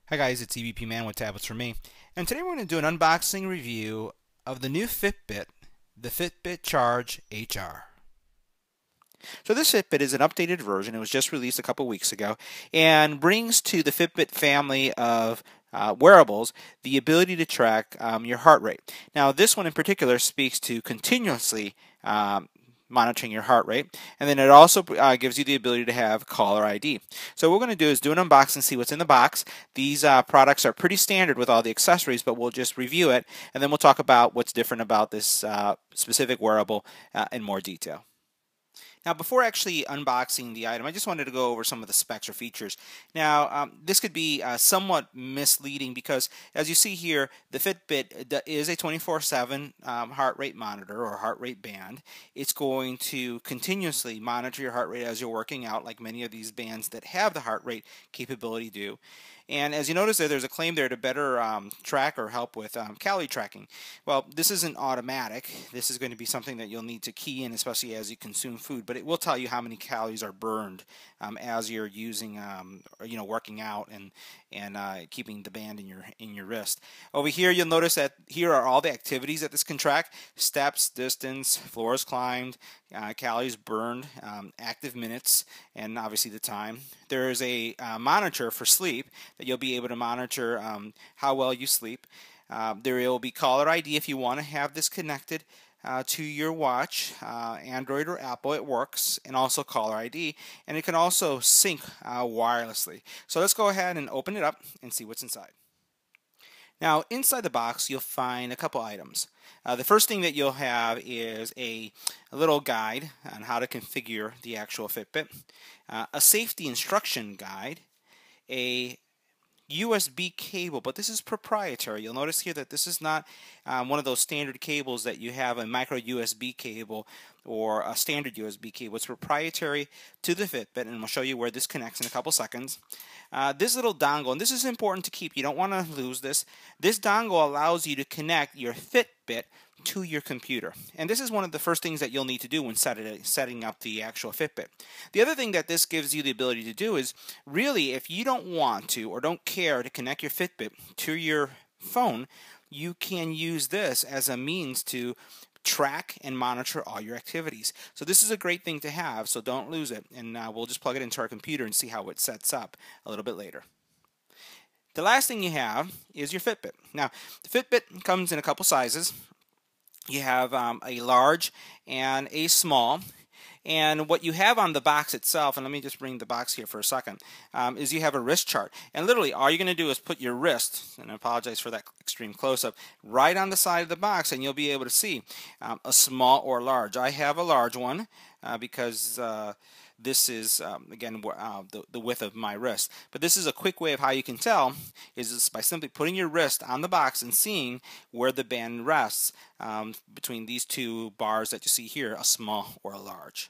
Hi guys, it's EBPMAN with Tablets for Me, and today we're going to do an unboxing review of the new Fitbit, the Fitbit Charge HR. So this Fitbit is an updated version. It was just released a couple weeks ago and brings to the Fitbit family of wearables the ability to track your heart rate. Now this one in particular speaks to continuously monitoring your heart rate, and then it also gives you the ability to have caller ID. So what we're going to do is do an unboxing, see what's in the box. These products are pretty standard with all the accessories, but we'll just review it, and then we'll talk about what's different about this specific wearable in more detail. Now, before actually unboxing the item, I just wanted to go over some of the specs or features. Now, this could be somewhat misleading because, as you see here, the Fitbit is a 24/7 heart rate monitor or heart rate band. It's going to continuously monitor your heart rate as you're working out, like many of these bands that have the heart rate capability do. And as you notice there's a claim there to better track or help with calorie tracking. Well, this isn't automatic. This is going to be something that you'll need to key in, especially as you consume food. But it will tell you how many calories are burned as you're using, working out and keeping the band in your wrist. Over here, you'll notice that here are all the activities that this can track: steps, distance, floors climbed, calories burned, active minutes, and obviously the time. There is a monitor for sleep that you'll be able to monitor how well you sleep. There will be caller ID if you want to have this connected to your watch, Android or Apple. It works, and also caller ID, and it can also sync wirelessly. So let's go ahead and open it up and see what's inside. Now, inside the box, you'll find a couple items. The first thing that you'll have is a little guide on how to configure the actual Fitbit, a safety instruction guide, a USB cable, but this is proprietary. You'll notice here that this is not one of those standard cables that you have, a micro USB cable or a standard USB cable. It's proprietary to the Fitbit, and I'll show you where this connects in a couple seconds. This little dongle, and this is important to keep, you don't want to lose this. This dongle allows you to connect your Fitbit to your computer, and this is one of the first things that you'll need to do when setting up the actual Fitbit. The other thing that this gives you the ability to do is, really, if you don't want to or don't care to connect your Fitbit to your phone, you can use this as a means to track and monitor all your activities. So this is a great thing to have, so don't lose it, and we'll just plug it into our computer and see how it sets up a little bit later. The last thing you have is your Fitbit. Now, the Fitbit comes in a couple sizes. You have a large and a small. And what you have on the box itself, and let me just bring the box here for a second, is you have a wrist chart. And literally all you're going to do is put your wrist, and I apologize for that extreme close-up, right on the side of the box, and you'll be able to see a small or large. I have a large one because this is, again, the width of my wrist. But this is a quick way of how you can tell, is just by simply putting your wrist on the box and seeing where the band rests between these two bars that you see here, a small or a large.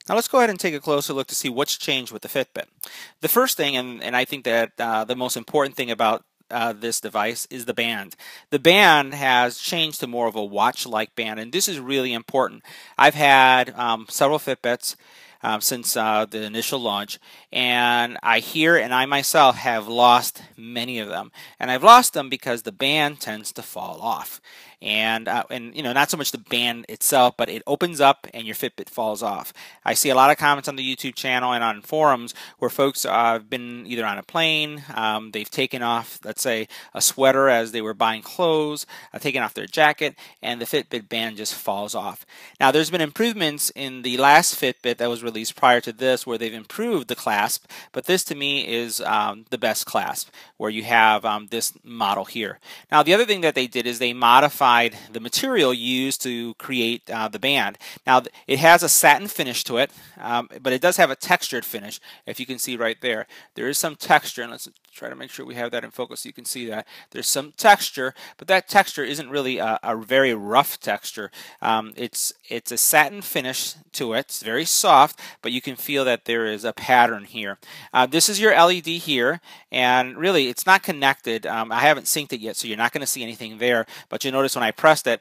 Now let's go ahead and take a closer look to see what's changed with the Fitbit. The first thing, and I think that the most important thing about this device is the band. The band has changed to more of a watch-like band, and this is really important. I've had several Fitbits since the initial launch, and I myself have lost many of them, and I've lost them because the band tends to fall off. And not so much the band itself, but it opens up and your Fitbit falls off. I see a lot of comments on the YouTube channel and on forums where folks have been either on a plane, they've taken off, let's say, a sweater as they were buying clothes, taken off their jacket, and the Fitbit band just falls off. Now, there's been improvements in the last Fitbit that was released prior to this where they've improved the clasp, but this to me is the best clasp, where you have this model here. Now, the other thing that they did is they modified the material used to create the band. Now, it has a satin finish to it, but it does have a textured finish. If you can see right there, there is some texture, and let's try to make sure we have that in focus so you can see that. There's some texture, but that texture isn't really a very rough texture. It's a satin finish to it. It's very soft, but you can feel that there is a pattern here. This is your LED here, and really it's not connected. I haven't synced it yet, so you're not going to see anything there, but you'll notice when I pressed it,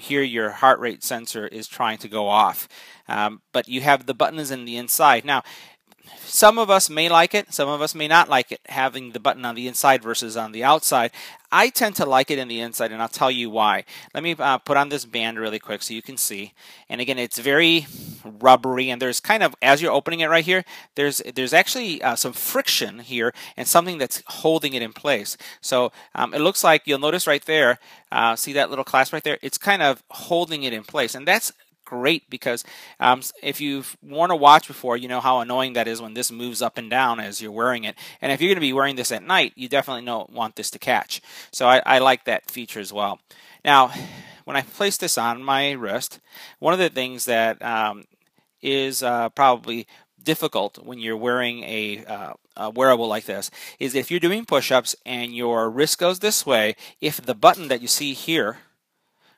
here your heart rate sensor is trying to go off. But you have the buttons in the inside. Now, Some of us may like it, some of us may not like it, having the button on the inside versus on the outside. I tend to like it in the inside, and I'll tell you why. Let me put on this band really quick so you can see. And again, it's very rubbery, and there's kind of, as you're opening it right here, there's actually some friction here and something that's holding it in place. So it looks like, you'll notice right there, see that little clasp right there? It's kind of holding it in place, and that's great because if you've worn a watch before, you know how annoying that is when this moves up and down as you're wearing it. And if you're going to be wearing this at night, you definitely don't want this to catch. So I like that feature as well. Now, when I place this on my wrist, one of the things that is probably difficult when you're wearing a wearable like this is if you're doing push-ups and your wrist goes this way, if the button that you see here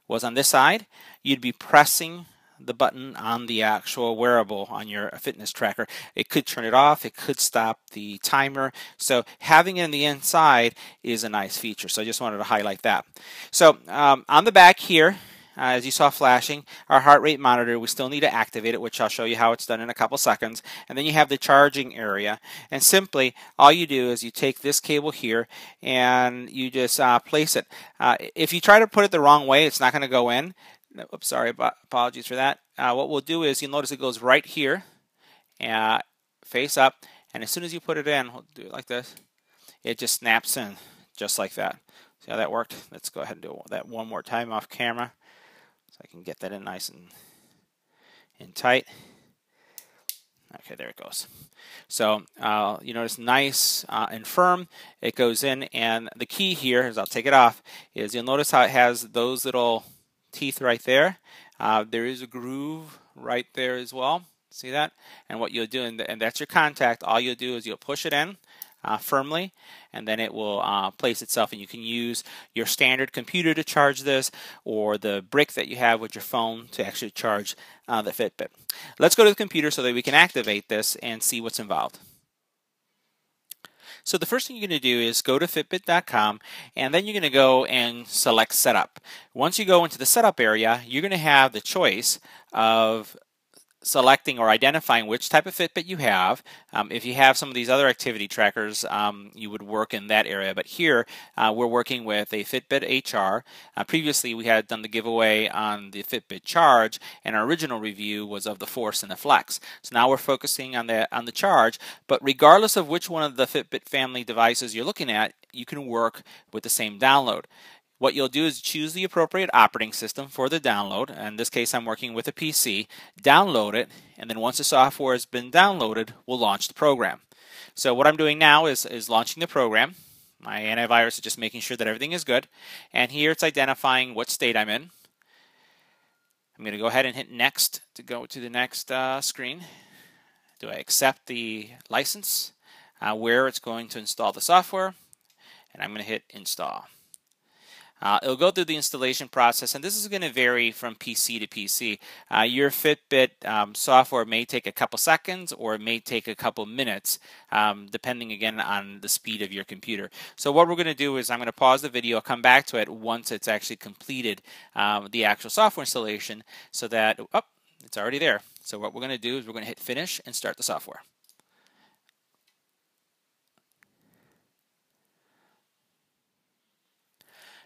was on this side, you'd be pressing the button on the actual wearable on your fitness tracker. It could turn it off, it could stop the timer. So having it on the inside is a nice feature. So I just wanted to highlight that. So on the back here, as you saw flashing, our heart rate monitor, we still need to activate it, which I'll show you how it's done in a couple seconds. And then you have the charging area. And simply, all you do is you take this cable here and you just place it. If you try to put it the wrong way, it's not going to go in. Oops, sorry, apologies for that. What we'll do is, you'll notice it goes right here, face up, and as soon as you put it in, we'll do it like this, it just snaps in, just like that. See how that worked? Let's go ahead and do that one more time off camera, so I can get that in nice and tight. Okay, there it goes. So you notice nice and firm. It goes in, and the key here, as I'll take it off, is you'll notice how it has those little teeth right there. There is a groove right there as well. See that? And what you'll do, and that's your contact, all you'll do is you'll push it in firmly, and then it will place itself, and you can use your standard computer to charge this, or the brick that you have with your phone to actually charge the Fitbit. Let's go to the computer so that we can activate this and see what's involved. So the first thing you're going to do is go to Fitbit.com, and then you're going to go and select Setup. Once you go into the Setup area, you're going to have the choice of selecting or identifying which type of Fitbit you have. If you have some of these other activity trackers, you would work in that area. But here, we're working with a Fitbit HR. Previously, we had done the giveaway on the Fitbit Charge, and our original review was of the Force and the Flex. So now we're focusing on the Charge. But regardless of which one of the Fitbit family devices you're looking at, you can work with the same download. What you'll do is choose the appropriate operating system for the download. In this case, I'm working with a PC. Download it, and then once the software has been downloaded, we'll launch the program. So what I'm doing now is launching the program. My antivirus is just making sure that everything is good. And here it's identifying what state I'm in. I'm going to go ahead and hit Next to go to the next screen. Do I accept the license? Where it's going to install the software. And I'm going to hit Install. It'll go through the installation process, and this is going to vary from PC to PC. Your Fitbit software may take a couple seconds, or it may take a couple minutes, depending again on the speed of your computer. So what we're going to do is I'm going to pause the video, come back to it once it's actually completed the actual software installation, so that, oh, it's already there. So what we're going to do is we're going to hit Finish and start the software.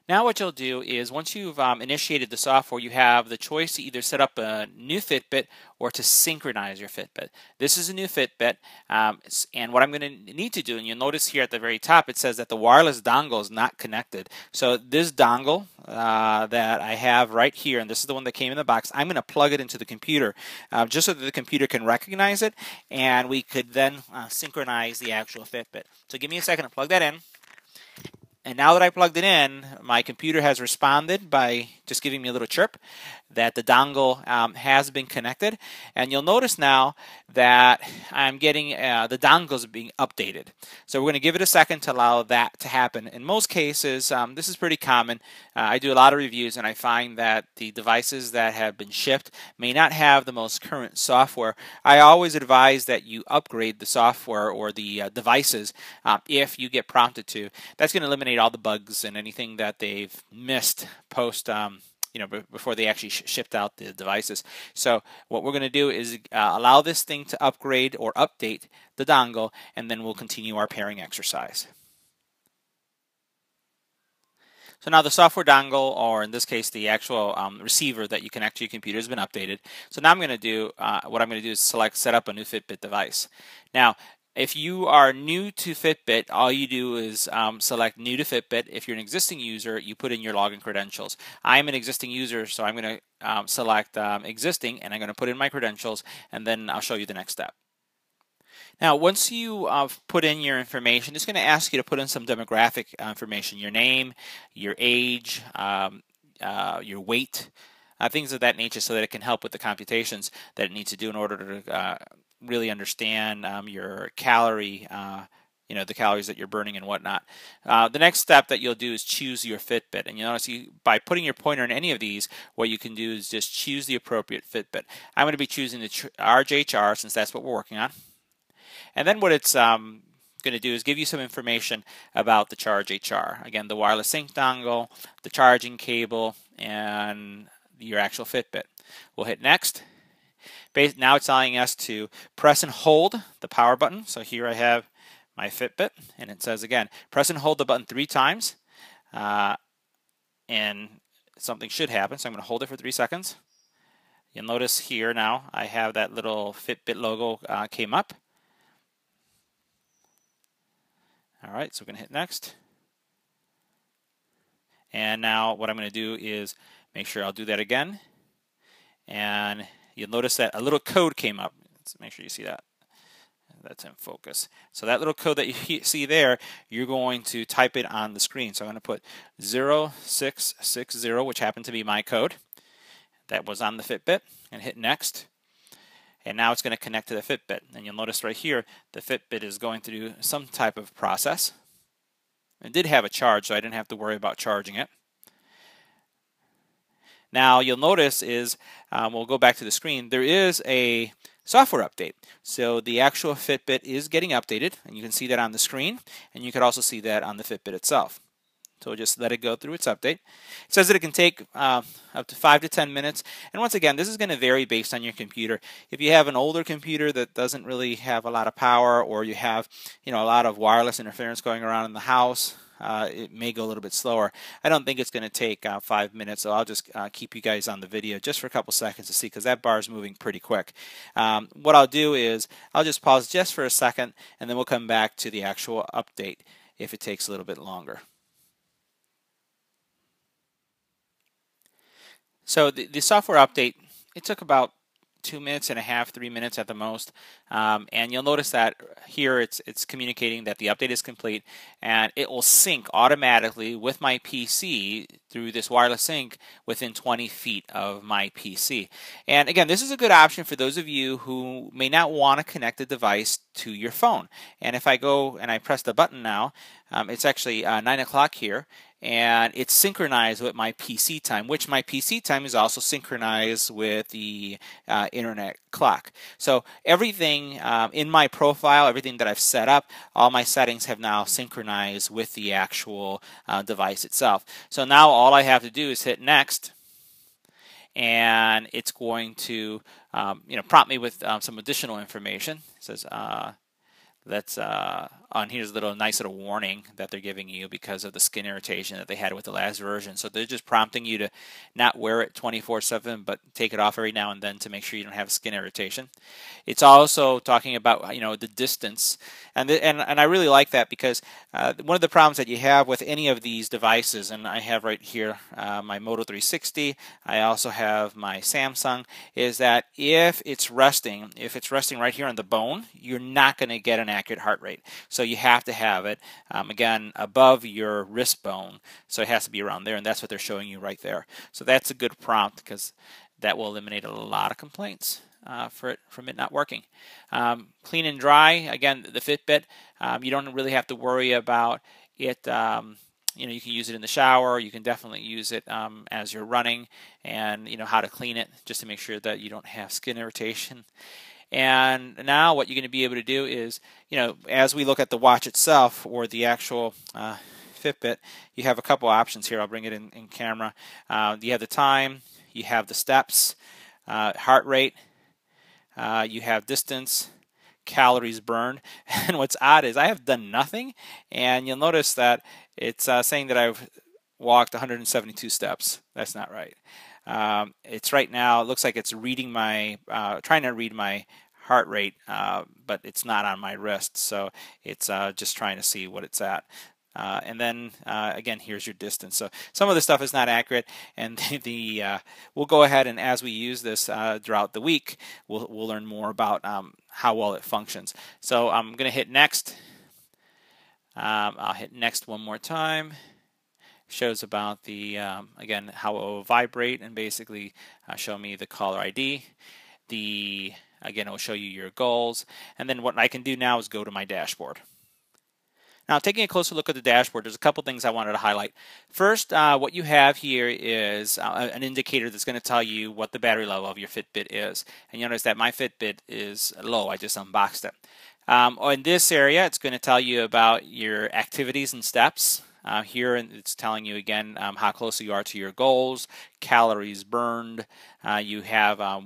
Now what you'll do is, once you've initiated the software, you have the choice to either set up a new Fitbit or to synchronize your Fitbit. This is a new Fitbit, and what I'm going to need to do, and you'll notice here at the very top, it says that the wireless dongle is not connected. So this dongle that I have right here, and this is the one that came in the box, I'm going to plug it into the computer just so that the computer can recognize it, and we could then synchronize the actual Fitbit. So give me a second to plug that in. And now that I plugged it in, my computer has responded by just giving me a little chirp that the dongle has been connected. And you'll notice now that I'm getting the dongles being updated. So we're going to give it a second to allow that to happen. In most cases, this is pretty common. I do a lot of reviews, and I find that the devices that have been shipped may not have the most current software. I always advise that you upgrade the software or the devices if you get prompted to. That's going to eliminate all the bugs and anything that they've missed post before they actually shipped out the devices. So what we're going to do is allow this thing to upgrade or update the dongle, and then we'll continue our pairing exercise. So now the software dongle, or in this case the actual receiver that you connect to your computer, has been updated. So now I'm going to do what I'm going to do is select set up a new Fitbit device. Now if you are new to Fitbit, all you do is select new to Fitbit. If you're an existing user, you put in your login credentials. I'm an existing user, so I'm going to select existing, and I'm going to put in my credentials, and then I'll show you the next step. Now, once you put in your information, it's going to ask you to put in some demographic information: your name, your age, your weight, things of that nature, so that it can help with the computations that it needs to do in order to really understand your calorie, the calories that you're burning and whatnot. The next step that you'll do is choose your Fitbit, and you'll notice by putting your pointer in any of these, what you can do is just choose the appropriate Fitbit. I'm going to be choosing the Charge HR since that's what we're working on. And then what it's going to do is give you some information about the Charge HR. Again, the wireless sync dongle, the charging cable, and your actual Fitbit. We'll hit next. Now it's telling us to press and hold the power button. So here I have my Fitbit, and it says again, press and hold the button 3 times, and something should happen. So I'm going to hold it for 3 seconds. You'll notice here now I have that little Fitbit logo came up. All right, so we're going to hit next. And now what I'm going to do is make sure I'll do that again. And you'll notice that a little code came up. Let's make sure you see that. That's in focus. So that little code that you see there, you're going to type it on the screen. So I'm going to put 0660, which happened to be my code. That was on the Fitbit, and hit next. And now it's going to connect to the Fitbit. And you'll notice right here, the Fitbit is going through some type of process. It did have a charge, so I didn't have to worry about charging it. Now you'll notice is, we'll go back to the screen, there is a software update. So the actual Fitbit is getting updated, and you can see that on the screen, and you can also see that on the Fitbit itself. So just let it go through its update. It says that it can take up to 5 to 10 minutes. And once again, this is going to vary based on your computer. If you have an older computer that doesn't really have a lot of power, or you have a lot of wireless interference going around in the house, it may go a little bit slower. I don't think it's going to take 5 minutes, so I'll just keep you guys on the video just for a couple seconds to see, because that bar is moving pretty quick. What I'll do is I'll just pause just for a second, and then we'll come back to the actual update if it takes a little bit longer. So the software update, it took about 2.5 minutes, 3 minutes at the most, and you'll notice that here it's communicating that the update is complete, and it will sync automatically with my PC through this wireless sync within 20 feet of my PC. And again, this is a good option for those of you who may not want to connect the device to your phone. And if I go and I press the button now, it's actually 9 o'clock here, and it's synchronized with my PC time, which my PC time is also synchronized with the internet clock. So everything in my profile, everything that I've set up, all my settings have now synchronized with the actual device itself. So now all I have to do is hit next, and it's going to prompt me with some additional information. It says here's a nice little warning that they're giving you because of the skin irritation that they had with the last version. So they're just prompting you to not wear it 24/7, but take it off every now and then to make sure you don't have skin irritation. It's also talking about the distance, and I really like that, because one of the problems that you have with any of these devices, and I have right here my Moto 360, I also have my Samsung, is that if it's resting right here on the bone, you're not going to get an accurate heart rate. So you have to have it, again, above your wrist bone. So it has to be around there, and that's what they're showing you right there. So that's a good prompt, because that will eliminate a lot of complaints from it not working. Clean and dry, again, the Fitbit, you don't really have to worry about it. You can use it in the shower. You can definitely use it as you're running, and how to clean it just to make sure that you don't have skin irritation. And now what you're going to be able to do is, as we look at the watch itself, or the actual Fitbit, you have a couple options here. I'll bring it in camera. You have the time, you have the steps, heart rate, you have distance, calories burned. And what's odd is I have done nothing, and you'll notice that it's saying that I've walked 172 steps. That's not right. It's right now, it looks like it's reading my, trying to read my heart rate, but it's not on my wrist, so it's just trying to see what it's at. And then again, here's your distance. So some of the stuff is not accurate, and we'll go ahead and as we use this throughout the week, we'll learn more about how well it functions. So I'm going to hit next. I'll hit next one more time. Shows about the again how it will vibrate and basically show me the caller ID. Again, it will show you your goals, and then what I can do now is go to my dashboard. Now, taking a closer look at the dashboard, there's a couple things I wanted to highlight. First, what you have here is an indicator that's going to tell you what the battery level of your Fitbit is. And you notice that my Fitbit is low. I just unboxed it. In this area, it's going to tell you about your activities and steps. Here it's telling you again how close you are to your goals, calories burned. You have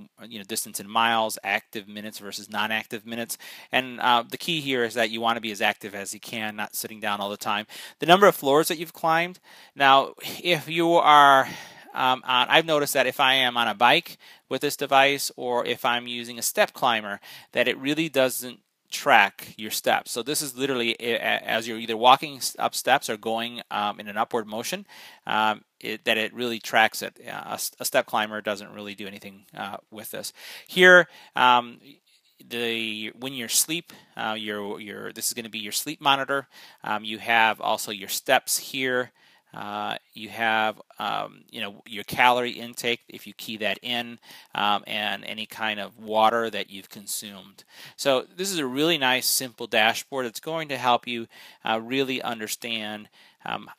distance in miles, active minutes versus non-active minutes, and the key here is that you want to be as active as you can, not sitting down all the time. The number of floors that you've climbed. Now, if you are I've noticed that if I am on a bike with this device, or if I'm using a step climber, that it really doesn't track your steps. So this is literally as you're either walking up steps or going in an upward motion, that it really tracks it. A step climber doesn't really do anything with this. Here, when you're asleep, this is going to be your sleep monitor. You have also your steps here. You have your calorie intake if you key that in, and any kind of water that you've consumed. So this is a really nice simple dashboard. It's going to help you really understand,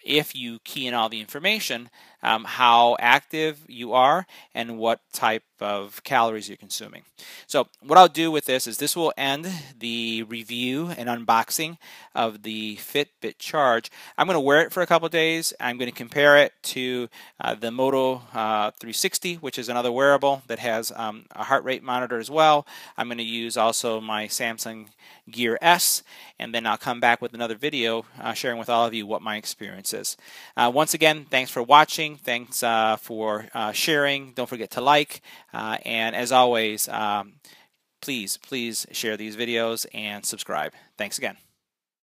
if you key in all the information, how active you are and what type of calories you're consuming. So what I'll do with this will end the review and unboxing of the Fitbit Charge. I'm going to wear it for a couple days. I'm going to compare it to the Moto 360, which is another wearable that has a heart rate monitor as well. I'm going to use also my Samsung Gear S, and then I'll come back with another video sharing with all of you what my experience is. Once again, thanks for watching. Thanks for sharing. Don't forget to like. And as always, please share these videos and subscribe. Thanks again.